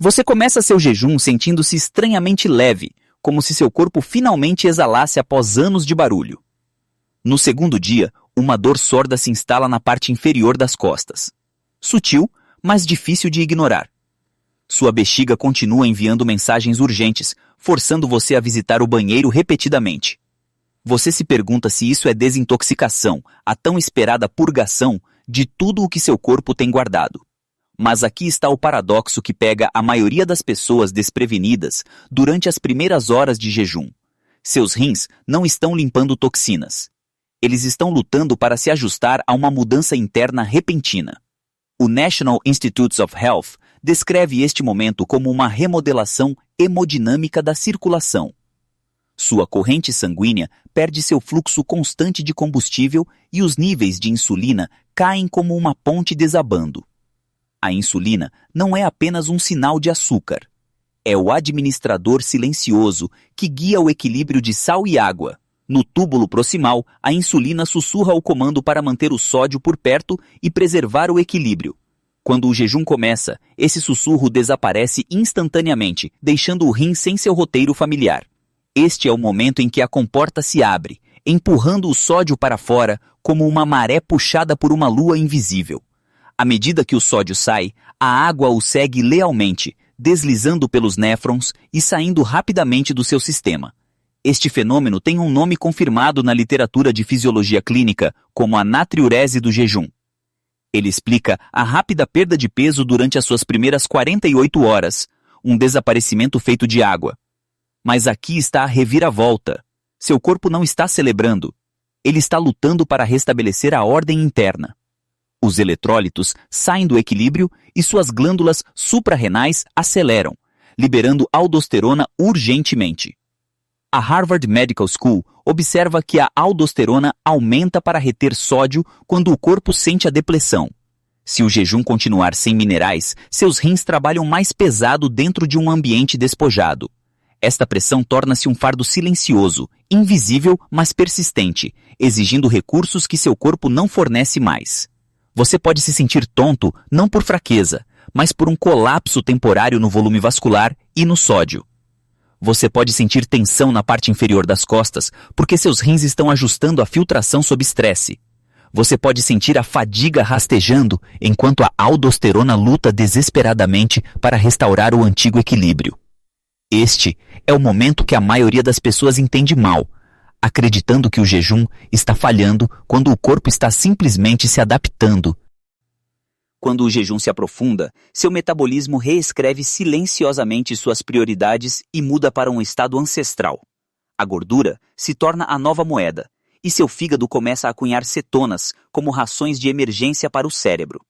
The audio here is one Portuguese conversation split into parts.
Você começa seu jejum sentindo-se estranhamente leve, como se seu corpo finalmente exalasse após anos de barulho. No segundo dia, uma dor sorda se instala na parte inferior das costas. Sutil, mas difícil de ignorar. Sua bexiga continua enviando mensagens urgentes, forçando você a visitar o banheiro repetidamente. Você se pergunta se isso é desintoxicação, a tão esperada purgação de tudo o que seu corpo tem guardado. Mas aqui está o paradoxo que pega a maioria das pessoas desprevenidas durante as primeiras horas de jejum. Seus rins não estão limpando toxinas. Eles estão lutando para se ajustar a uma mudança interna repentina. O National Institutes of Health descreve este momento como uma remodelação hemodinâmica da circulação. Sua corrente sanguínea perde seu fluxo constante de combustível e os níveis de insulina caem como uma ponte desabando. A insulina não é apenas um sinal de açúcar. É o administrador silencioso que guia o equilíbrio de sal e água. No túbulo proximal, a insulina sussurra o comando para manter o sódio por perto e preservar o equilíbrio. Quando o jejum começa, esse sussurro desaparece instantaneamente, deixando o rim sem seu roteiro familiar. Este é o momento em que a comporta se abre, empurrando o sódio para fora como uma maré puxada por uma lua invisível. À medida que o sódio sai, a água o segue lealmente, deslizando pelos néfrons e saindo rapidamente do seu sistema. Este fenômeno tem um nome confirmado na literatura de fisiologia clínica como a natriurese do jejum. Ele explica a rápida perda de peso durante as suas primeiras 48 horas, um desaparecimento feito de água. Mas aqui está a reviravolta. Seu corpo não está celebrando. Ele está lutando para restabelecer a ordem interna. Os eletrólitos saem do equilíbrio e suas glândulas suprarrenais aceleram, liberando aldosterona urgentemente. A Harvard Medical School observa que a aldosterona aumenta para reter sódio quando o corpo sente a depressão. Se o jejum continuar sem minerais, seus rins trabalham mais pesado dentro de um ambiente despojado. Esta pressão torna-se um fardo silencioso, invisível, mas persistente, exigindo recursos que seu corpo não fornece mais. Você pode se sentir tonto não por fraqueza, mas por um colapso temporário no volume vascular e no sódio. Você pode sentir tensão na parte inferior das costas porque seus rins estão ajustando a filtração sob estresse. Você pode sentir a fadiga rastejando enquanto a aldosterona luta desesperadamente para restaurar o antigo equilíbrio. Este é o momento que a maioria das pessoas entende mal, acreditando que o jejum está falhando quando o corpo está simplesmente se adaptando. Quando o jejum se aprofunda, seu metabolismo reescreve silenciosamente suas prioridades e muda para um estado ancestral. A gordura se torna a nova moeda, e seu fígado começa a cunhar cetonas como rações de emergência para o cérebro.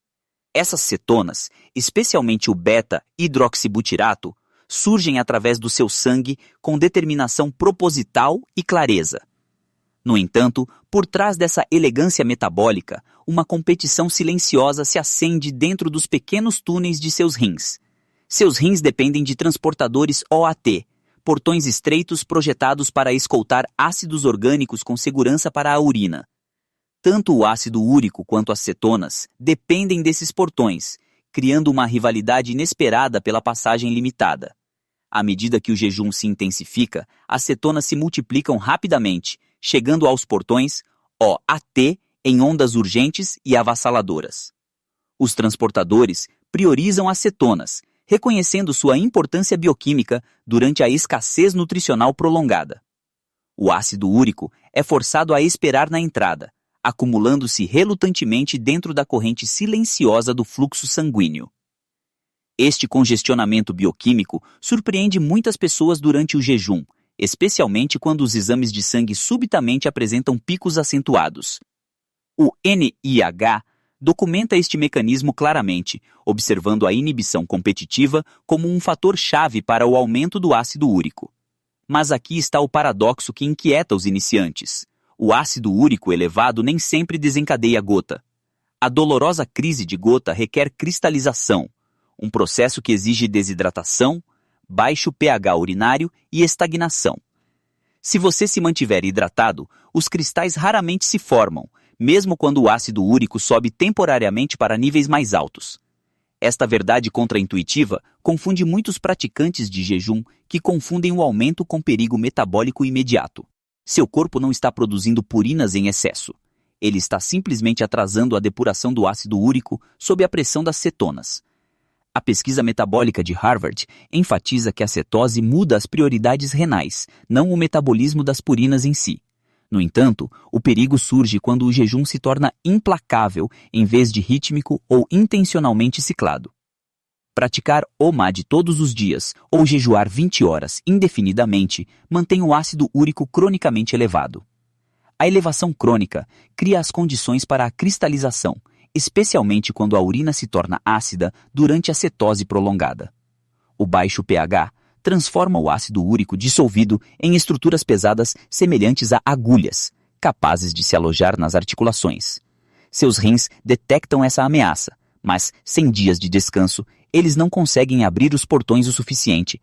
Essas cetonas, especialmente o beta-hidroxibutirato, surgem através do seu sangue com determinação proposital e clareza. No entanto, por trás dessa elegância metabólica, uma competição silenciosa se acende dentro dos pequenos túneis de seus rins. Seus rins dependem de transportadores OAT, portões estreitos projetados para escoltar ácidos orgânicos com segurança para a urina. Tanto o ácido úrico quanto as cetonas dependem desses portões, criando uma rivalidade inesperada pela passagem limitada. À medida que o jejum se intensifica, as cetonas se multiplicam rapidamente, chegando aos portões OAT em ondas urgentes e avassaladoras. Os transportadores priorizam as cetonas, reconhecendo sua importância bioquímica durante a escassez nutricional prolongada. O ácido úrico é forçado a esperar na entrada, acumulando-se relutantemente dentro da corrente silenciosa do fluxo sanguíneo. Este congestionamento bioquímico surpreende muitas pessoas durante o jejum, especialmente quando os exames de sangue subitamente apresentam picos acentuados. O NIH documenta este mecanismo claramente, observando a inibição competitiva como um fator-chave para o aumento do ácido úrico. Mas aqui está o paradoxo que inquieta os iniciantes. O ácido úrico elevado nem sempre desencadeia gota. A dolorosa crise de gota requer cristalização, um processo que exige desidratação, baixo pH urinário e estagnação. Se você se mantiver hidratado, os cristais raramente se formam, mesmo quando o ácido úrico sobe temporariamente para níveis mais altos. Esta verdade contraintuitiva confunde muitos praticantes de jejum que confundem o aumento com perigo metabólico imediato. Seu corpo não está produzindo purinas em excesso. Ele está simplesmente atrasando a depuração do ácido úrico sob a pressão das cetonas. A pesquisa metabólica de Harvard enfatiza que a cetose muda as prioridades renais, não o metabolismo das purinas em si. No entanto, o perigo surge quando o jejum se torna implacável em vez de rítmico ou intencionalmente ciclado. Praticar OMAD todos os dias ou jejuar 20 horas indefinidamente mantém o ácido úrico cronicamente elevado. A elevação crônica cria as condições para a cristalização, especialmente quando a urina se torna ácida durante a cetose prolongada. O baixo pH transforma o ácido úrico dissolvido em estruturas pesadas semelhantes a agulhas, capazes de se alojar nas articulações. Seus rins detectam essa ameaça, mas, sem dias de descanso, eles não conseguem abrir os portões o suficiente.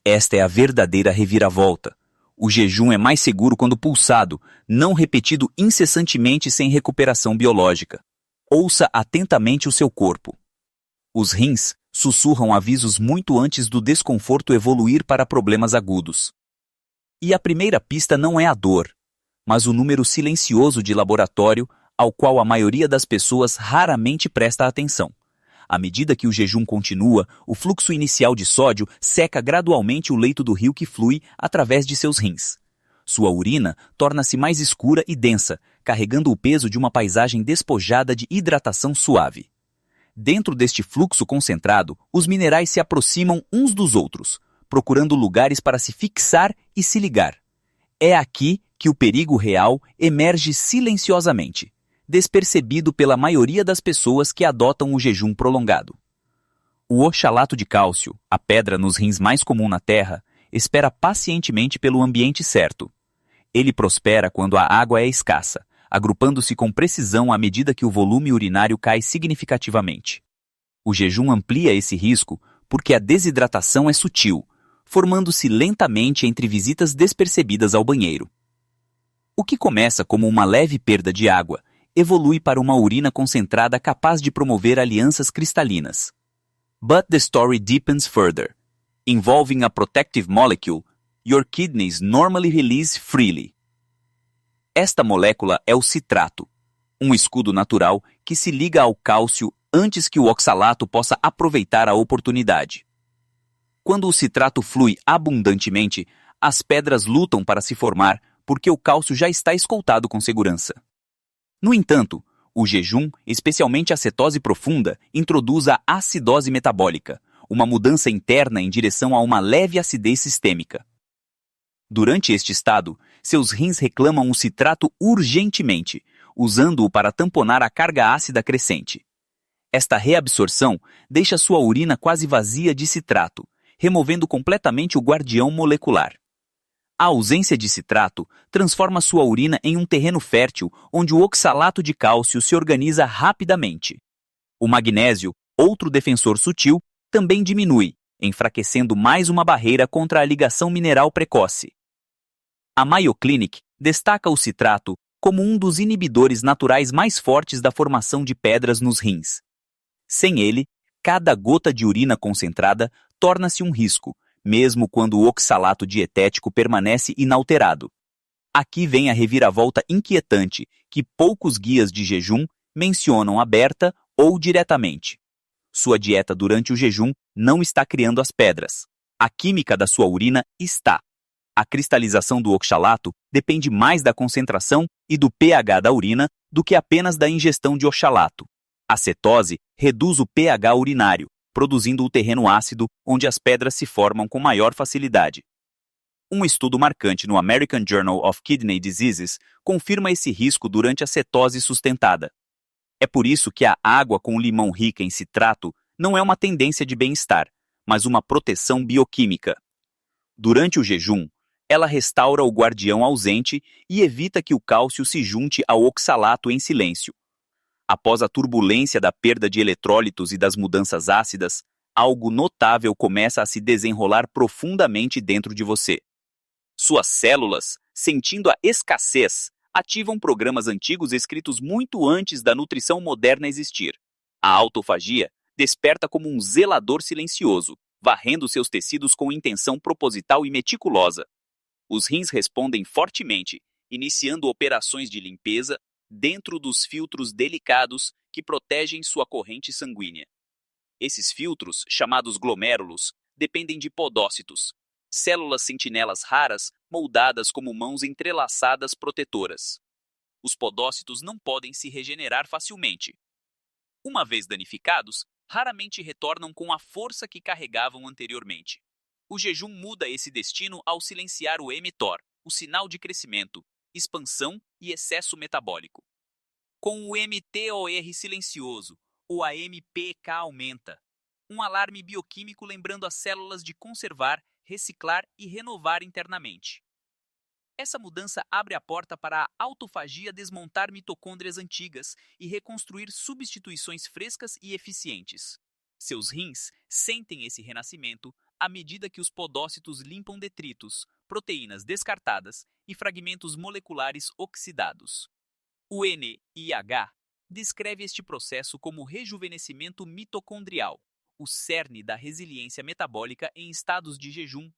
Esta é a verdadeira reviravolta. O jejum é mais seguro quando pulsado, não repetido incessantemente sem recuperação biológica. Ouça atentamente o seu corpo. Os rins sussurram avisos muito antes do desconforto evoluir para problemas agudos. E a primeira pista não é a dor, mas o número silencioso de laboratório ao qual a maioria das pessoas raramente presta atenção. À medida que o jejum continua, o fluxo inicial de sódio seca gradualmente o leito do rio que flui através de seus rins. Sua urina torna-se mais escura e densa, carregando o peso de uma paisagem despojada de hidratação suave. Dentro deste fluxo concentrado, os minerais se aproximam uns dos outros, procurando lugares para se fixar e se ligar. É aqui que o perigo real emerge silenciosamente, despercebido pela maioria das pessoas que adotam o jejum prolongado. O oxalato de cálcio, a pedra nos rins mais comum na Terra, espera pacientemente pelo ambiente certo. Ele prospera quando a água é escassa, agrupando-se com precisão à medida que o volume urinário cai significativamente. O jejum amplia esse risco porque a desidratação é sutil, formando-se lentamente entre visitas despercebidas ao banheiro. O que começa como uma leve perda de água evolui para uma urina concentrada capaz de promover alianças cristalinas. But the story deepens further. Involving a protective molecule, your kidneys normally release freely. Esta molécula é o citrato, um escudo natural que se liga ao cálcio antes que o oxalato possa aproveitar a oportunidade. Quando o citrato flui abundantemente, as pedras lutam para se formar porque o cálcio já está escoltado com segurança. No entanto, o jejum, especialmente a cetose profunda, introduz a acidose metabólica, uma mudança interna em direção a uma leve acidez sistêmica. Durante este estado, seus rins reclamam o citrato urgentemente, usando-o para tamponar a carga ácida crescente. Esta reabsorção deixa sua urina quase vazia de citrato, removendo completamente o guardião molecular. A ausência de citrato transforma sua urina em um terreno fértil onde o oxalato de cálcio se organiza rapidamente. O magnésio, outro defensor sutil, também diminui, enfraquecendo mais uma barreira contra a ligação mineral precoce. A Mayo Clinic destaca o citrato como um dos inibidores naturais mais fortes da formação de pedras nos rins. Sem ele, cada gota de urina concentrada torna-se um risco, mesmo quando o oxalato dietético permanece inalterado. Aqui vem a reviravolta inquietante que poucos guias de jejum mencionam aberta ou diretamente. Sua dieta durante o jejum não está criando as pedras. A química da sua urina está. A cristalização do oxalato depende mais da concentração e do pH da urina do que apenas da ingestão de oxalato. A cetose reduz o pH urinário, produzindo o terreno ácido onde as pedras se formam com maior facilidade. Um estudo marcante no American Journal of Kidney Diseases confirma esse risco durante a cetose sustentada. É por isso que a água com limão rica em citrato não é uma tendência de bem-estar, mas uma proteção bioquímica. Durante o jejum, ela restaura o guardião ausente e evita que o cálcio se junte ao oxalato em silêncio. Após a turbulência da perda de eletrólitos e das mudanças ácidas, algo notável começa a se desenrolar profundamente dentro de você. Suas células, sentindo a escassez, ativam programas antigos escritos muito antes da nutrição moderna existir. A autofagia desperta como um zelador silencioso, varrendo seus tecidos com intenção proposital e meticulosa. Os rins respondem fortemente, iniciando operações de limpeza dentro dos filtros delicados que protegem sua corrente sanguínea. Esses filtros, chamados glomérulos, dependem de podócitos, células sentinelas raras moldadas como mãos entrelaçadas protetoras. Os podócitos não podem se regenerar facilmente. Uma vez danificados, raramente retornam com a força que carregavam anteriormente. O jejum muda esse destino ao silenciar o mTOR, o sinal de crescimento, expansão e excesso metabólico. Com o mTOR silencioso, o AMPK aumenta, um alarme bioquímico lembrando as células de conservar, reciclar e renovar internamente. Essa mudança abre a porta para a autofagia desmontar mitocôndrias antigas e reconstruir substituições frescas e eficientes. Seus rins sentem esse renascimento à medida que os podócitos limpam detritos, proteínas descartadas e fragmentos moleculares oxidados. O NIH descreve este processo como rejuvenescimento mitocondrial, o cerne da resiliência metabólica em estados de jejum.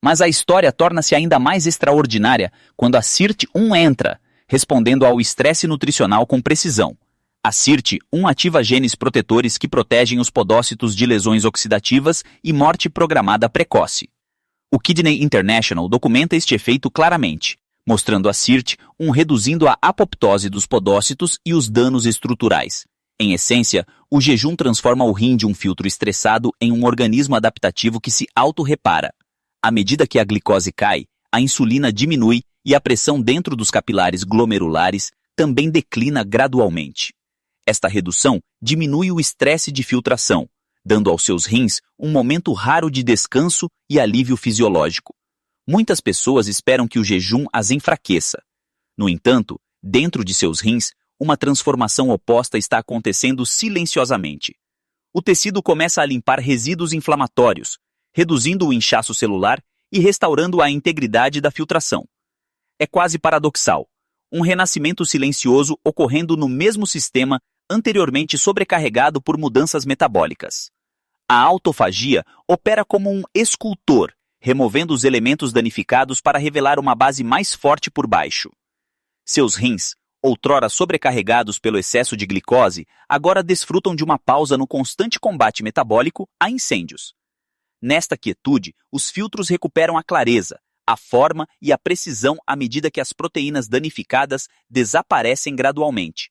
Mas a história torna-se ainda mais extraordinária quando a SIRT-1 entra, respondendo ao estresse nutricional com precisão. A SIRT-1 ativa genes protetores que protegem os podócitos de lesões oxidativas e morte programada precoce. O Kidney International documenta este efeito claramente, mostrando a SIRT-1 reduzindo a apoptose dos podócitos e os danos estruturais. Em essência, o jejum transforma o rim de um filtro estressado em um organismo adaptativo que se autorrepara. À medida que a glicose cai, a insulina diminui e a pressão dentro dos capilares glomerulares também declina gradualmente. Esta redução diminui o estresse de filtração, dando aos seus rins um momento raro de descanso e alívio fisiológico. Muitas pessoas esperam que o jejum as enfraqueça. No entanto, dentro de seus rins, uma transformação oposta está acontecendo silenciosamente. O tecido começa a limpar resíduos inflamatórios, reduzindo o inchaço celular e restaurando a integridade da filtração. É quase paradoxal, um renascimento silencioso ocorrendo no mesmo sistema anteriormente sobrecarregado por mudanças metabólicas. A autofagia opera como um escultor, removendo os elementos danificados para revelar uma base mais forte por baixo. Seus rins, outrora sobrecarregados pelo excesso de glicose, agora desfrutam de uma pausa no constante combate metabólico a incêndios. Nesta quietude, os filtros recuperam a clareza, a forma e a precisão à medida que as proteínas danificadas desaparecem gradualmente.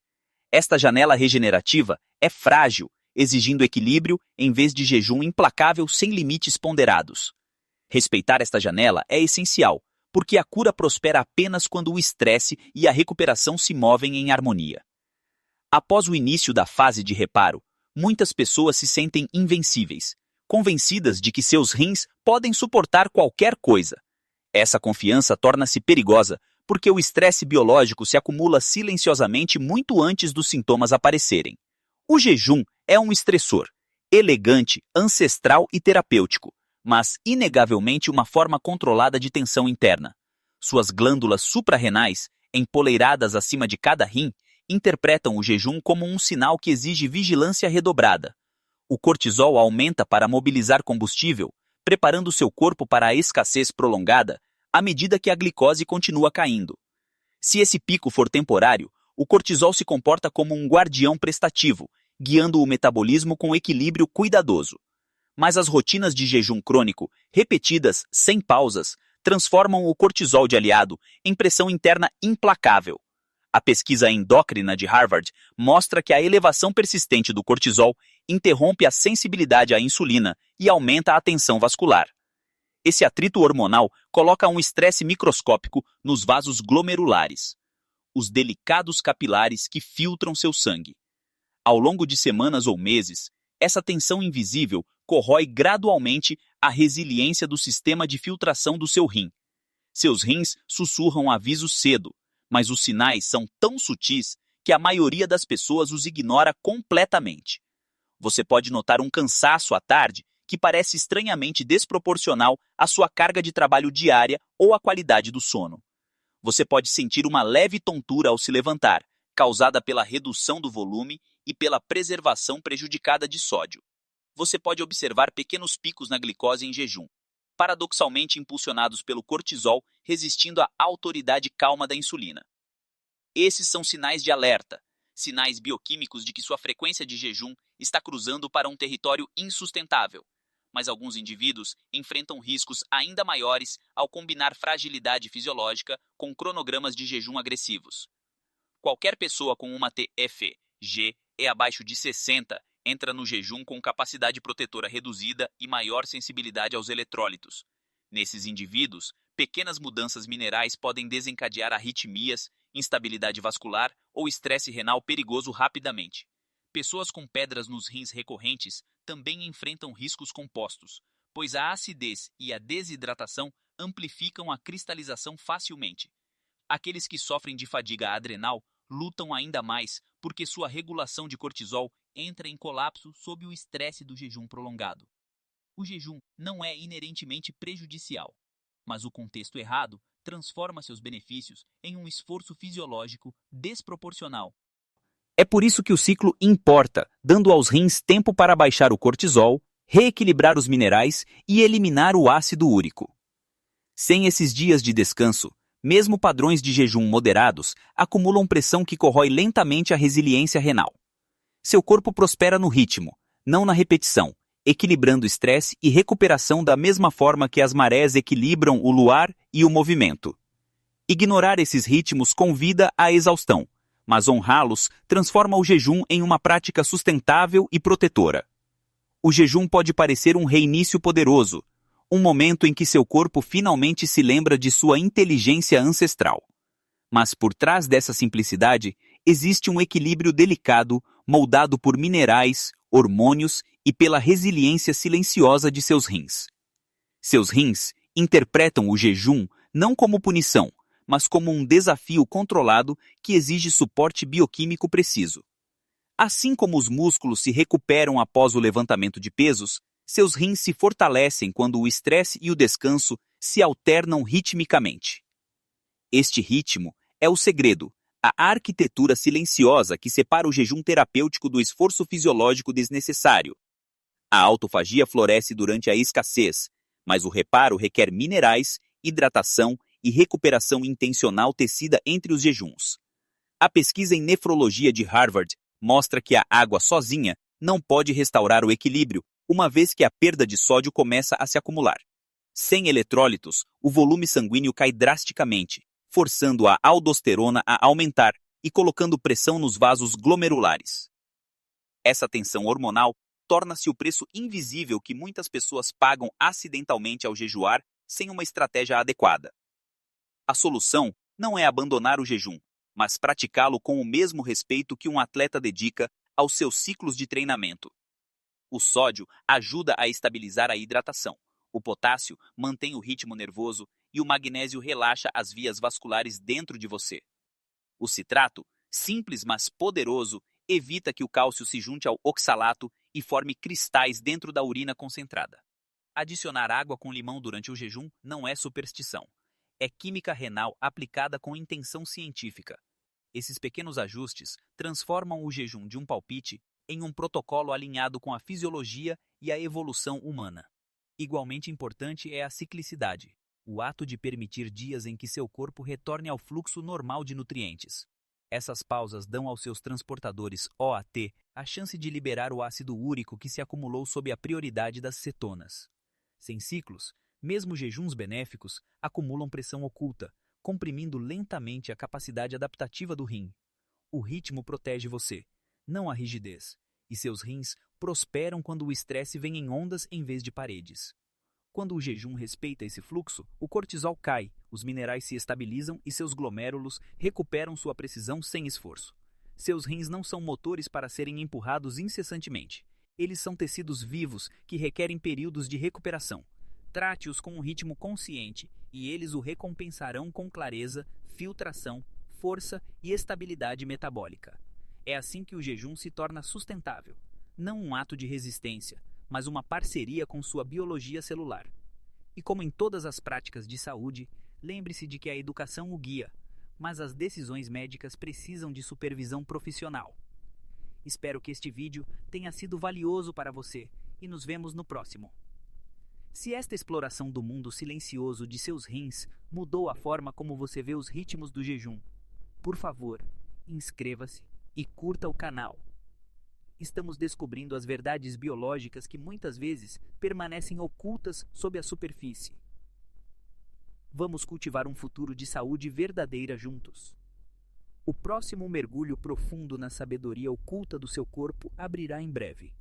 Esta janela regenerativa é frágil, exigindo equilíbrio em vez de jejum implacável sem limites ponderados. Respeitar esta janela é essencial, porque a cura prospera apenas quando o estresse e a recuperação se movem em harmonia. Após o início da fase de reparo, muitas pessoas se sentem invencíveis, convencidas de que seus rins podem suportar qualquer coisa. Essa confiança torna-se perigosa porque o estresse biológico se acumula silenciosamente muito antes dos sintomas aparecerem. O jejum é um estressor, elegante, ancestral e terapêutico, mas inegavelmente uma forma controlada de tensão interna. Suas glândulas suprarrenais, empoleiradas acima de cada rim, interpretam o jejum como um sinal que exige vigilância redobrada. O cortisol aumenta para mobilizar combustível, preparando seu corpo para a escassez prolongada à medida que a glicose continua caindo. Se esse pico for temporário, o cortisol se comporta como um guardião prestativo, guiando o metabolismo com equilíbrio cuidadoso. Mas as rotinas de jejum crônico, repetidas sem pausas, transformam o cortisol de aliado em pressão interna implacável. A pesquisa endócrina de Harvard mostra que a elevação persistente do cortisol interrompe a sensibilidade à insulina e aumenta a tensão vascular. Esse atrito hormonal coloca um estresse microscópico nos vasos glomerulares, os delicados capilares que filtram seu sangue. Ao longo de semanas ou meses, essa tensão invisível corrói gradualmente a resiliência do sistema de filtração do seu rim. Seus rins sussurram aviso cedo, mas os sinais são tão sutis que a maioria das pessoas os ignora completamente. Você pode notar um cansaço à tarde que parece estranhamente desproporcional à sua carga de trabalho diária ou à qualidade do sono. Você pode sentir uma leve tontura ao se levantar, causada pela redução do volume e pela preservação prejudicada de sódio. Você pode observar pequenos picos na glicose em jejum, paradoxalmente impulsionados pelo cortisol, resistindo à autoridade calma da insulina. Esses são sinais de alerta, sinais bioquímicos de que sua frequência de jejum está cruzando para um território insustentável. Mas alguns indivíduos enfrentam riscos ainda maiores ao combinar fragilidade fisiológica com cronogramas de jejum agressivos. Qualquer pessoa com uma TFG abaixo de 60 entra no jejum com capacidade protetora reduzida e maior sensibilidade aos eletrólitos. Nesses indivíduos, pequenas mudanças minerais podem desencadear arritmias, instabilidade vascular ou estresse renal perigoso rapidamente. Pessoas com pedras nos rins recorrentes também enfrentam riscos compostos, pois a acidez e a desidratação amplificam a cristalização facilmente. Aqueles que sofrem de fadiga adrenal lutam ainda mais porque sua regulação de cortisol entra em colapso sob o estresse do jejum prolongado. O jejum não é inerentemente prejudicial, mas o contexto errado transforma seus benefícios em um esforço fisiológico desproporcional. É por isso que o ciclo importa, dando aos rins tempo para baixar o cortisol, reequilibrar os minerais e eliminar o ácido úrico. Sem esses dias de descanso, mesmo padrões de jejum moderados acumulam pressão que corrói lentamente a resiliência renal. Seu corpo prospera no ritmo, não na repetição, equilibrando estresse e recuperação da mesma forma que as marés equilibram o luar e o movimento. Ignorar esses ritmos convida à exaustão, mas honrá-los transforma o jejum em uma prática sustentável e protetora. O jejum pode parecer um reinício poderoso, um momento em que seu corpo finalmente se lembra de sua inteligência ancestral. Mas por trás dessa simplicidade, existe um equilíbrio delicado, moldado por minerais, hormônios e pela resiliência silenciosa de seus rins. Seus rins interpretam o jejum não como punição, mas como um desafio controlado que exige suporte bioquímico preciso. Assim como os músculos se recuperam após o levantamento de pesos, seus rins se fortalecem quando o estresse e o descanso se alternam ritmicamente. Este ritmo é o segredo, a arquitetura silenciosa que separa o jejum terapêutico do esforço fisiológico desnecessário. A autofagia floresce durante a escassez, mas o reparo requer minerais, hidratação e recuperação intencional tecida entre os jejuns. A pesquisa em nefrologia de Harvard mostra que a água sozinha não pode restaurar o equilíbrio, uma vez que a perda de sódio começa a se acumular. Sem eletrólitos, o volume sanguíneo cai drasticamente, forçando a aldosterona a aumentar e colocando pressão nos vasos glomerulares. Essa tensão hormonal torna-se o preço invisível que muitas pessoas pagam acidentalmente ao jejuar sem uma estratégia adequada. A solução não é abandonar o jejum, mas praticá-lo com o mesmo respeito que um atleta dedica aos seus ciclos de treinamento. O sódio ajuda a estabilizar a hidratação, o potássio mantém o ritmo nervoso e o magnésio relaxa as vias vasculares dentro de você. O citrato, simples mas poderoso, evita que o cálcio se junte ao oxalato e forme cristais dentro da urina concentrada. Adicionar água com limão durante o jejum não é superstição. É química renal aplicada com intenção científica. Esses pequenos ajustes transformam o jejum de um palpite em um protocolo alinhado com a fisiologia e a evolução humana. Igualmente importante é a ciclicidade, o ato de permitir dias em que seu corpo retorne ao fluxo normal de nutrientes. Essas pausas dão aos seus transportadores OAT a chance de liberar o ácido úrico que se acumulou sob a prioridade das cetonas. Sem ciclos, mesmo jejuns benéficos acumulam pressão oculta, comprimindo lentamente a capacidade adaptativa do rim. O ritmo protege você, não a rigidez, e seus rins prosperam quando o estresse vem em ondas em vez de paredes. Quando o jejum respeita esse fluxo, o cortisol cai, os minerais se estabilizam e seus glomérulos recuperam sua precisão sem esforço. Seus rins não são motores para serem empurrados incessantemente. Eles são tecidos vivos que requerem períodos de recuperação. Trate-os com um ritmo consciente e eles o recompensarão com clareza, filtração, força e estabilidade metabólica. É assim que o jejum se torna sustentável. Não um ato de resistência, mas uma parceria com sua biologia celular. E como em todas as práticas de saúde, lembre-se de que a educação o guia, mas as decisões médicas precisam de supervisão profissional. Espero que este vídeo tenha sido valioso para você e nos vemos no próximo. Se esta exploração do mundo silencioso de seus rins mudou a forma como você vê os ritmos do jejum, por favor, inscreva-se e curta o canal. Estamos descobrindo as verdades biológicas que muitas vezes permanecem ocultas sob a superfície. Vamos cultivar um futuro de saúde verdadeira juntos. O próximo mergulho profundo na sabedoria oculta do seu corpo abrirá em breve.